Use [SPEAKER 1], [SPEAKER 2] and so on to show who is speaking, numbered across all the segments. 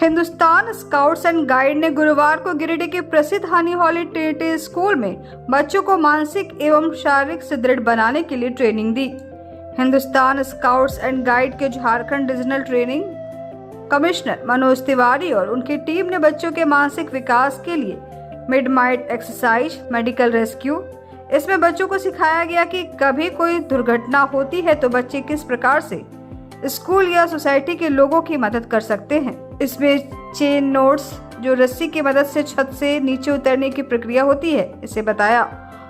[SPEAKER 1] Hindustan scouts and guide ने गुरुवार को गिरिडीह के प्रसिद्ध हनी हॉली ट्रिनिटी स्कूल में बच्चों को मानसिक एवं शारीरिक सुदृढ़ बनाने के लिए ट्रेनिंग दी। हिंदुस्तान स्काउट्स एंड गाइड के Jharkhand regional training commissioner Manoj Tiwari और उनकी टीम ने बच्चों के मानसिक विकास के लिए मिड-नाइट एक्सरसाइज, मेडिकल रेस्क्यू, इसमें बच्चों को सिखाया गया कि कभी कोई दुर्घटना होती है तो बच्चे किस प्रकार से स्कूल या सोसाइटी के लोगों की मदद कर सकते हैं। इसमें चेन नोट्स, जो रस्सी की मदद से छत से नीचे उतरने की प्रक्रिया होती है, इसे बताया,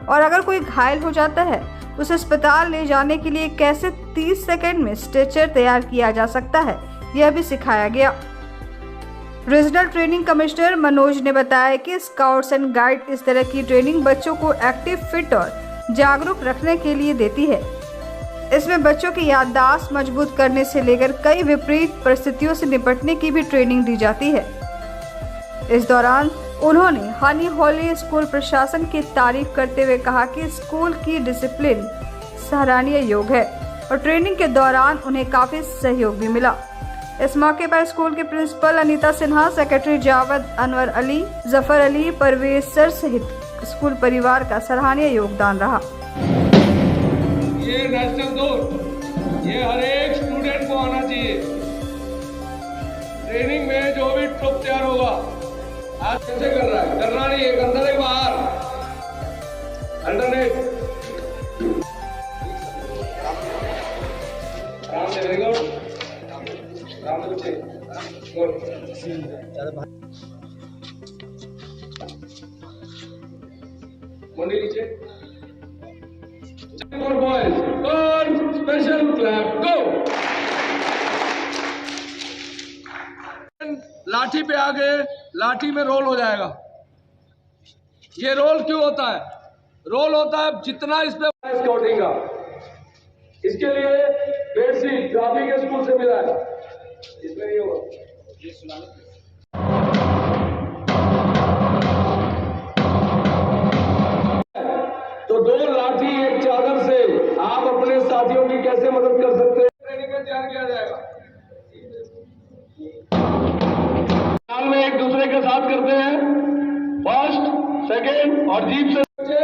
[SPEAKER 1] और अगर कोई घायल हो जाता है उसे अस्पताल ले जाने के लिए कैसे 30 सेकंड में स्ट्रेचर तैयार किया जा सकता है, यह भी सिखाया गया। रीजनल ट्रेनिंग कमिश्नर मनोज ने बताया कि स्काउट्स एंड गाइड इस तरह की ट्रेनिंग बच्चों को एक्टिव, फिट और जागरूक रखने के लिए देती है। इसमें बच्चों की याददाश्त मजबूत करने से लेकर कई विपरीत परिस्थितियों से निपटने की भी ट्रेनिंग दी जाती है। इस दौरान उन्होंने हनी हॉली स्कूल प्रशासन की तारीफ करते हुए कहा कि स्कूल की डिसिप्लिन सराहनीय योग है और ट्रेनिंग के दौरान उन्हें काफी सहयोग भी मिला। इस मौके पर स्कूल के principal Anita Sinha, secretary Javed Anwar Ali, Zafar Ali, Parvez sir सहित स्कूल परिवार का सराहनीय योगदान रहा।
[SPEAKER 2] ये नेशनल दौर ये हर एक स्टूडेंट को आना चाहिए। ट्रेनिंग में जो भी ट्रुप तैयार होगा, आज कैसे कर रहा है, करना नहीं, एक अंदर एक बाहर, अल्टरनेट। आराम से, वेरी गुड, आराम से बच्चे, मुंडी नीचे। For boys, turn, special clap, go. लाठी पे आगे, लाठी में रोल हो जाएगा। ये रोल क्यों होता है? रोल होता है जितना इस पे स्काउटिंग का। इसके लिए बेडशीट ट्रॉफी के स्कूल से मिला है, इसमें नहीं होगा। तो दो लाठी एक चादर से आप अपने साथियों की कैसे मदद कर सकते हैं, ट्रेनिंग में तैयार किया जाएगा। साल में एक दूसरे के साथ करते हैं, फर्स्ट, सेकेंड और जीप से।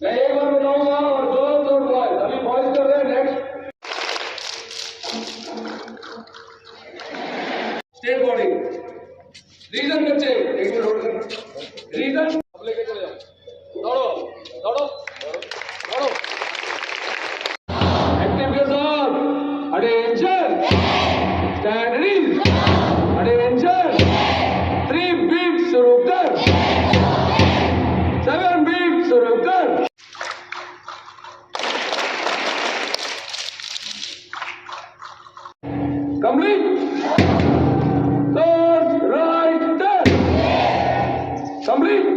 [SPEAKER 2] मैं एक बार बताऊंगा और दो बॉयज, अभी बॉयज कर रहे हैं, नेक्स्ट स्टेट बॉडी रीजन। बच्चे एक मिनट होल्ड करना, रीजन अब लेके चले जाओ, दौड़ो दौड़ो दौड़ो, एक्टिव के साथ, attention, stand read, attention, 3 beat शुरू कर, 7 बीट शुरू कर। Complete, right turn, complete.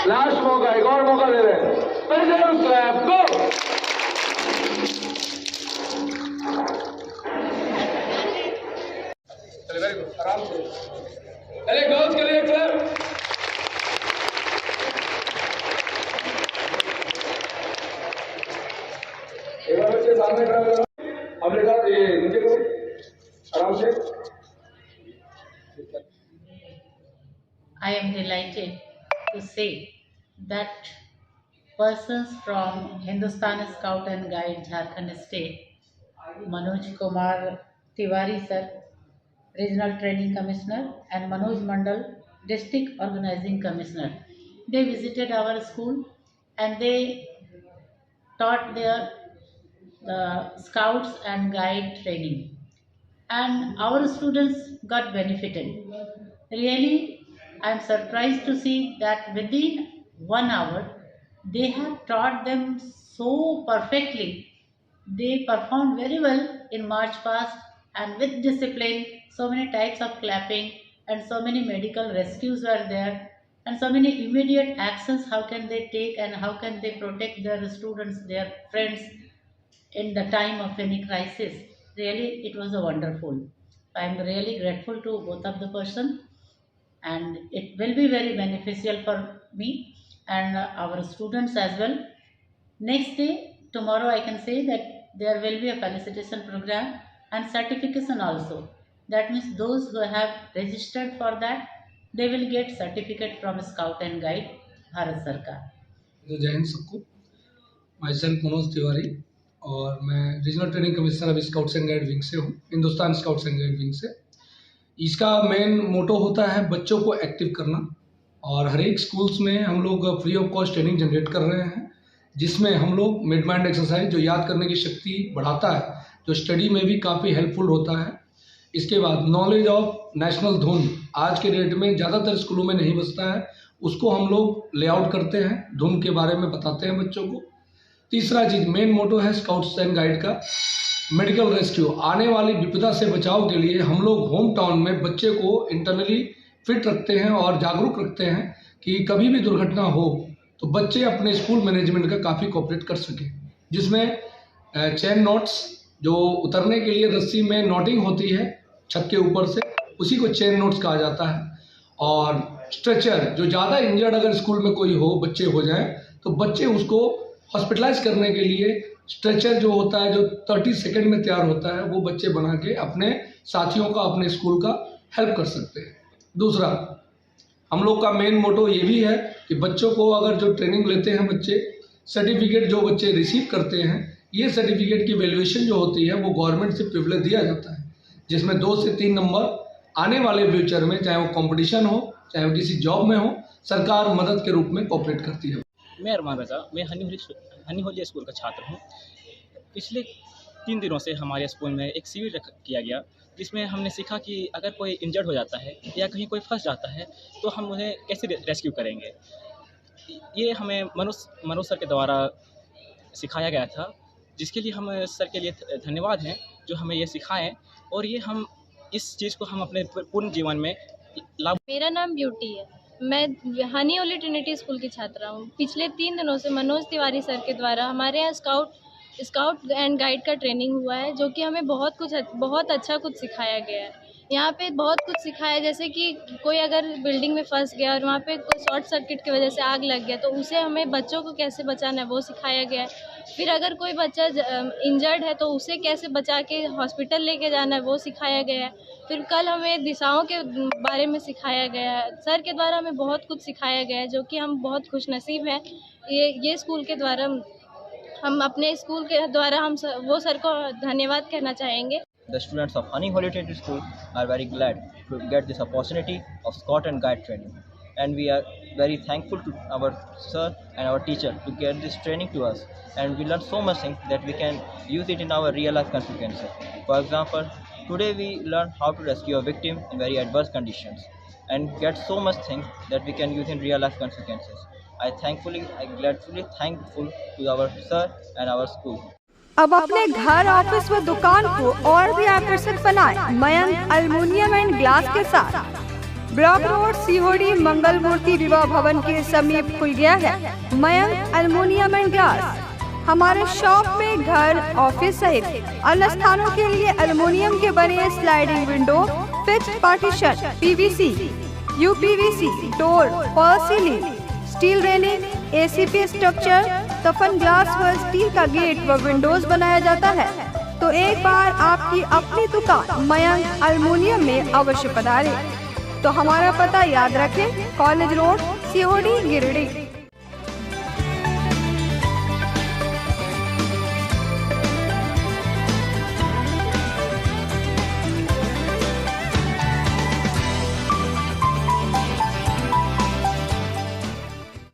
[SPEAKER 2] Last मौका, एक और मौका दे रहे हैं, स्पेशल क्लैप, गो। चलिए, वेरी गुड, आराम से। चलिए गर्ल्स के लिए क्लैप। एक बार बच्चे सामने खड़ा हो, अब लेकर ये नीचे करो, आराम से।
[SPEAKER 3] I am delighted to say that persons from Hindustan Scout and Guide Jharkhand State, Manoj Kumar Tiwari sir, Regional Training Commissioner, and Manoj Mandal, District Organizing Commissioner, they visited our school and they taught their Scouts and Guide training, and our students got benefited. Really, I am surprised to see that within 1 hour they have taught them so perfectly. They performed very well in march past and with discipline. So many types of clapping and so many medical rescues were there, and so many immediate actions how can they take and how can they protect their students, their friends in the time of any crisis. Really, it was a wonderful. I am really grateful to both of the person, and it will be very beneficial for me and our students as well. Next day, tomorrow, I can say that there will be a felicitation program and certification also. That means those who have registered for that, they will get certificate from Scout and Guide, Bharat Sarkar.
[SPEAKER 2] तो जय हिंद सबको। My self Manoj Tiwari और मैं regional training commissioner अभी scouts and guide wing से हूँ, Hindustan scouts and guide wing से। इसका मेन मोटो होता है बच्चों को एक्टिव करना, और हर एक स्कूल्स में हम लोग free of cost training generate कर रहे हैं, जिसमें हम लोग मिड माइंड एक्सरसाइज जो याद करने की शक्ति बढ़ाता है, जो स्टडी में भी काफ़ी हेल्पफुल होता है। इसके बाद नॉलेज ऑफ नेशनल धुन आज के डेट में ज़्यादातर स्कूलों में नहीं बचता है, उसको हम लोग लेआउट करते हैं, धुन के बारे में बताते हैं बच्चों को। तीसरा चीज़ मेन मोटो है स्काउट्स एंड गाइड का मेडिकल रेस्क्यू। आने वाली विपदा से बचाव के लिए हम लोग होम टाउन में बच्चे को इंटरनली फिट रखते हैं और जागरूक रखते हैं कि कभी भी दुर्घटना हो तो बच्चे अपने स्कूल मैनेजमेंट का काफ़ी कोऑपरेट कर सकें, जिसमें चेन नॉट्स जो उतरने के लिए रस्सी में नॉटिंग होती है छत के ऊपर से, उसी को चेन नोट्स कहा जाता है। और स्ट्रेचर, जो ज़्यादा इंजर्ड अगर स्कूल में कोई हो, बच्चे हो जाए, तो बच्चे उसको हॉस्पिटलाइज करने के लिए स्ट्रेचर जो होता है, जो 30 सेकंड में तैयार होता है, वो बच्चे बना के अपने साथियों का, अपने स्कूल का हेल्प कर सकते हैं। दूसरा, हम लोग का मेन मोटो ये भी है कि बच्चों को अगर जो ट्रेनिंग लेते हैं बच्चे, सर्टिफिकेट जो बच्चे रिसीव करते हैं, ये सर्टिफिकेट की वैल्यूएशन जो होती है वो गवर्नमेंट से प्रिविलेज दिया जाता है, जिसमें 2 से 3 नंबर आने वाले फ्यूचर में, चाहे वो कंपटीशन हो, चाहे वो किसी जॉब में हो, सरकार मदद के रूप में कोऑपरेट करती है।
[SPEAKER 4] मैं अरमान रज़ा, मैं हनी होली स्कूल का छात्र हूँ। पिछले 3 दिनों से हमारे स्कूल में एक शिविर किया गया, जिसमें हमने सीखा कि अगर कोई इंजर्ड हो जाता है या कहीं कोई फंस जाता है तो हम उन्हें कैसे रेस्क्यू करेंगे। ये हमें मनोज सर के द्वारा सिखाया गया था, जिसके लिए हम सर के लिए धन्यवाद हैं जो हमें ये सिखाएं, और ये हम इस चीज़ को हम अपने पूर्ण जीवन में लाभ।
[SPEAKER 5] मेरा नाम ब्यूटी है, मैं हनी होली ट्रिनिटी स्कूल की छात्रा हूँ। पिछले 3 दिनों से मनोज तिवारी सर के द्वारा हमारे यहाँ स्काउट एंड गाइड का ट्रेनिंग हुआ है, जो कि हमें बहुत अच्छा कुछ सिखाया गया है। यहाँ पे बहुत कुछ सिखाया, जैसे कि कोई अगर बिल्डिंग में फंस गया और वहाँ पे कोई शॉर्ट सर्किट की वजह से आग लग गया तो उसे हमें बच्चों को कैसे बचाना है वो सिखाया गया है। फिर अगर कोई बच्चा इंजर्ड है तो उसे कैसे बचा के हॉस्पिटल लेके जाना है वो सिखाया गया है। फिर कल हमें दिशाओं के बारे में सिखाया गया है। सर के द्वारा हमें बहुत कुछ सिखाया गया है, जो कि हम बहुत खुशनसीब हैं। ये स्कूल के द्वारा हम अपने स्कूल के द्वारा हम वो सर को धन्यवाद कहना चाहेंगे।
[SPEAKER 6] The students of Honey Holy Trinity School are very glad to get this opportunity of Scout and Guide training, and we are very thankful to our sir and our teacher to get this training to us, and we learned so much things that we can use it in our real life consequences. For example, today we learned how to rescue a victim in very adverse conditions and get so much things that we can use in real life consequences. I gladfully thankful to our sir and our school.
[SPEAKER 1] अब अपने घर, office व दुकान को और भी आकर्षक बनाएं मयंक एल्युमिनियम एंड ग्लास के साथ। ब्लॉक रोड सीहोड़ी मंगल मूर्ति विवाह भवन के समीप खुल गया है मयंक एल्युमिनियम एंड ग्लास। हमारे शॉप में घर, ऑफिस सहित अन्य स्थानों के लिए एल्युमिनियम के बने sliding window, fixed partition, PVC, UPVC, door, fall ceiling, steel railing, ACP structure, तफन ग्लास व स्टील का गेट व विंडोज बनाया जाता है। तो एक बार आपकी अपनी दुकान मयंक एल्युमिनियम में अवश्य पधारें। तो हमारा पता याद रखें, कॉलेज रोड, सीहोड़ी, गिरिडीह।